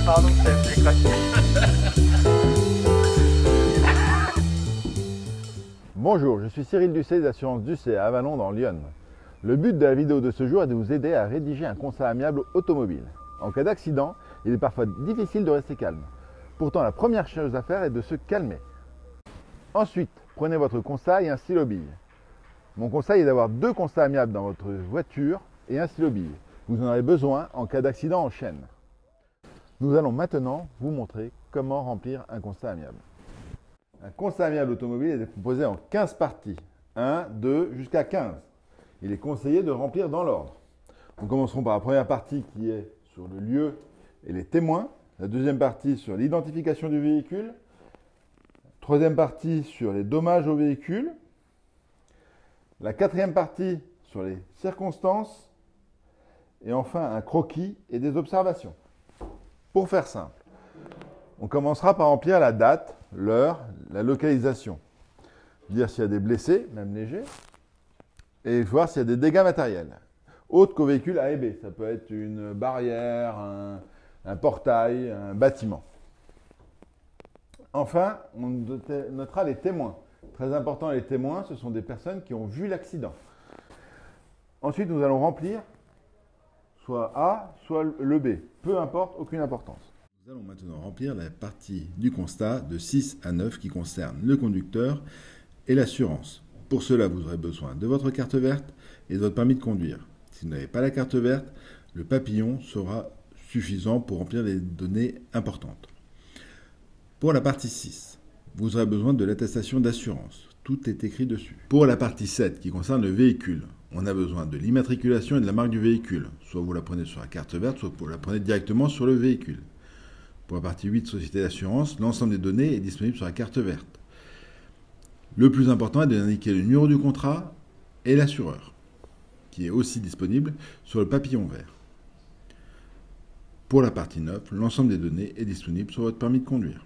Pardon, chef, j'ai craqué. Bonjour, je suis Cyril Ducet des assurances Ducet à Avallon dans l'Yonne. Le but de la vidéo de ce jour est de vous aider à rédiger un constat amiable automobile. En cas d'accident, il est parfois difficile de rester calme. Pourtant, la première chose à faire est de se calmer. Ensuite, prenez votre constat et un stylo bille. Mon conseil est d'avoir 2 constats amiables dans votre voiture et un stylo bille. Vous en aurez besoin en cas d'accident en chaîne. Nous allons maintenant vous montrer comment remplir un constat amiable. Un constat amiable automobile est composé en 15 parties, 1, 2, jusqu'à 15. Il est conseillé de remplir dans l'ordre. Nous commencerons par la première partie qui est sur le lieu et les témoins, la deuxième partie sur l'identification du véhicule, troisième partie sur les dommages au véhicule, la quatrième partie sur les circonstances et enfin un croquis et des observations. Pour faire simple, on commencera par remplir la date, l'heure, la localisation, dire s'il y a des blessés, même légers, et voir s'il y a des dégâts matériels, autres qu'au véhicule A et B. Ça peut être une barrière, un portail, un bâtiment. Enfin, on notera les témoins. Très important, les témoins, ce sont des personnes qui ont vu l'accident. Ensuite, nous allons remplir soit A, soit le B. Peu importe, aucune importance. Nous allons maintenant remplir la partie du constat de 6 à 9 qui concerne le conducteur et l'assurance. Pour cela, vous aurez besoin de votre carte verte et de votre permis de conduire. Si vous n'avez pas la carte verte, le papillon sera suffisant pour remplir les données importantes. Pour la partie 6, vous aurez besoin de l'attestation d'assurance. Tout est écrit dessus. Pour la partie 7 qui concerne le véhicule, on a besoin de l'immatriculation et de la marque du véhicule. Soit vous la prenez sur la carte verte, soit vous la prenez directement sur le véhicule. Pour la partie 8, société d'assurance, l'ensemble des données est disponible sur la carte verte. Le plus important est d'indiquer le numéro du contrat et l'assureur, qui est aussi disponible sur le papillon vert. Pour la partie 9, l'ensemble des données est disponible sur votre permis de conduire.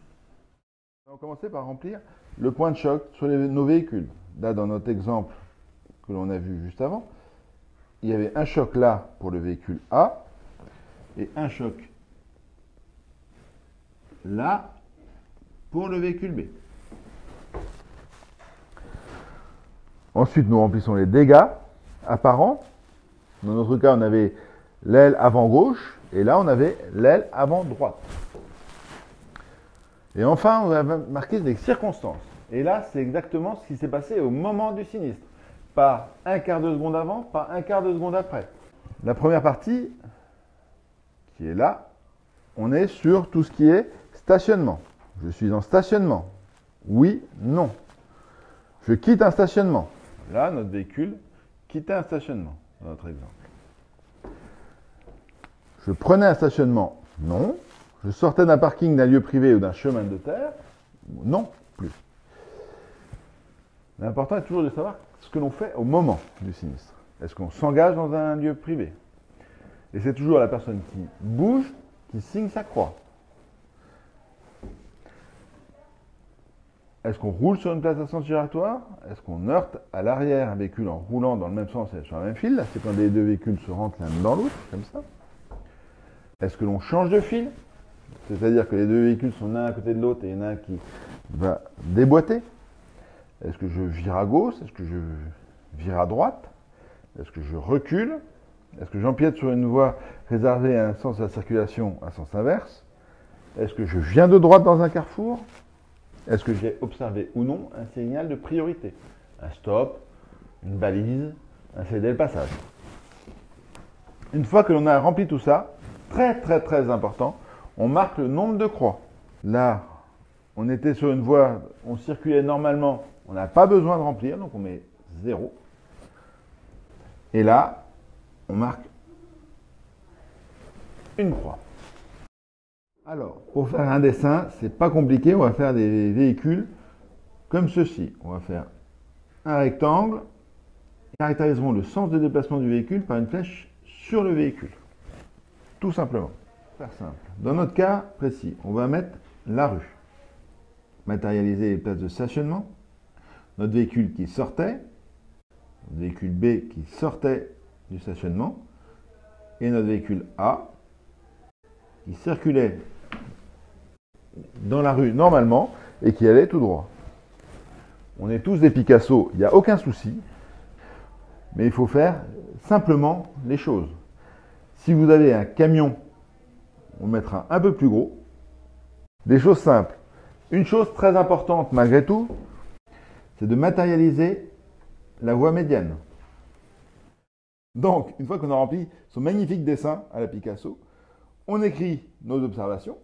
On va commencer par remplir le point de choc sur nos véhicules. Là, dans notre exemple que l'on a vu juste avant, il y avait un choc là pour le véhicule A et un choc là pour le véhicule B. Ensuite, nous remplissons les dégâts apparents. Dans notre cas, on avait l'aile avant gauche et là, on avait l'aile avant droite. Et enfin, on va marquer des circonstances. Et là, c'est exactement ce qui s'est passé au moment du sinistre. Pas un quart de seconde avant, pas un quart de seconde après. La première partie, qui est là, on est sur tout ce qui est stationnement. Je suis en stationnement. Oui, non. Je quitte un stationnement. Là, notre véhicule quittait un stationnement, dans notre exemple. Je prenais un stationnement. Non. Je sortais d'un parking, d'un lieu privé ou d'un chemin de terre. Non, plus. L'important est toujours de savoir ce que l'on fait au moment du sinistre. Est-ce qu'on s'engage dans un lieu privé? Et c'est toujours la personne qui bouge qui signe sa croix. Est-ce qu'on roule sur une place d'ascenseur giratoire? Est-ce qu'on heurte à l'arrière un véhicule en roulant dans le même sens et sur la même file? Là, c'est quand les deux véhicules se rentrent l'un dans l'autre, comme ça. Est-ce que l'on change de fil? C'est-à-dire que les deux véhicules sont l'un à côté de l'autre et il y en a un qui va déboîter. Est-ce que je vire à gauche? Est-ce que je vire à droite? Est-ce que je recule? Est-ce que j'empiète sur une voie réservée à un sens de la circulation à sens inverse? Est-ce que je viens de droite dans un carrefour? Est-ce que j'ai observé ou non un signal de priorité? Un stop, une balise, un céder le passage. Une fois que l'on a rempli tout ça, très important, on marque le nombre de croix. Là, on était sur une voie, on circulait normalement, on n'a pas besoin de remplir, donc on met 0. Et là, on marque une croix. Alors, pour faire un dessin, c'est pas compliqué, on va faire des véhicules comme ceci. On va faire un rectangle, caractériserons le sens de déplacement du véhicule par une flèche sur le véhicule. Tout simplement. Faire simple. Dans notre cas précis, on va mettre la rue. Matérialiser les places de stationnement. Notre véhicule qui sortait. Notre véhicule B qui sortait du stationnement. et notre véhicule A qui circulait dans la rue normalement et qui allait tout droit. On est tous des Picasso, il n'y a aucun souci, mais il faut faire simplement les choses. Si vous avez un camion, on mettra un peu plus gros. Des choses simples. Une chose très importante malgré tout, c'est de matérialiser la voie médiane. Donc, une fois qu'on a rempli ce magnifique dessin à la Picasso, on écrit nos observations,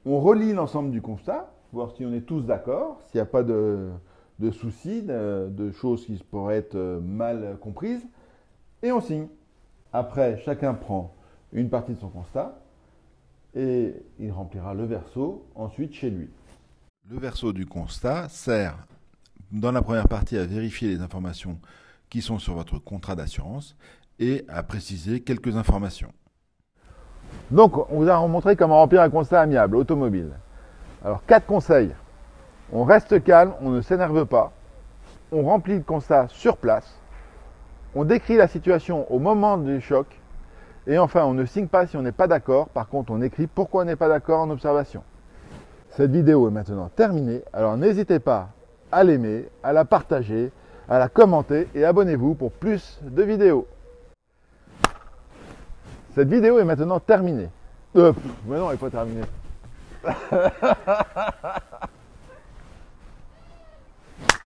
on relit l'ensemble du constat, voir si on est tous d'accord, s'il n'y a pas de soucis, de choses qui pourraient être mal comprises, et on signe. Après, chacun prend une partie de son constat et il remplira le verso ensuite chez lui. Le verso du constat sert, dans la première partie, à vérifier les informations qui sont sur votre contrat d'assurance et à préciser quelques informations. Donc, on vous a montré comment remplir un constat amiable automobile. Alors, 4 conseils. On reste calme, on ne s'énerve pas. On remplit le constat sur place. On décrit la situation au moment du choc. Et enfin, on ne signe pas si on n'est pas d'accord. Par contre, on écrit pourquoi on n'est pas d'accord en observation. Cette vidéo est maintenant terminée. Alors, n'hésitez pas à l'aimer, à la partager, à la commenter et abonnez-vous pour plus de vidéos. Cette vidéo est maintenant terminée. Mais non, elle n'est pas terminée.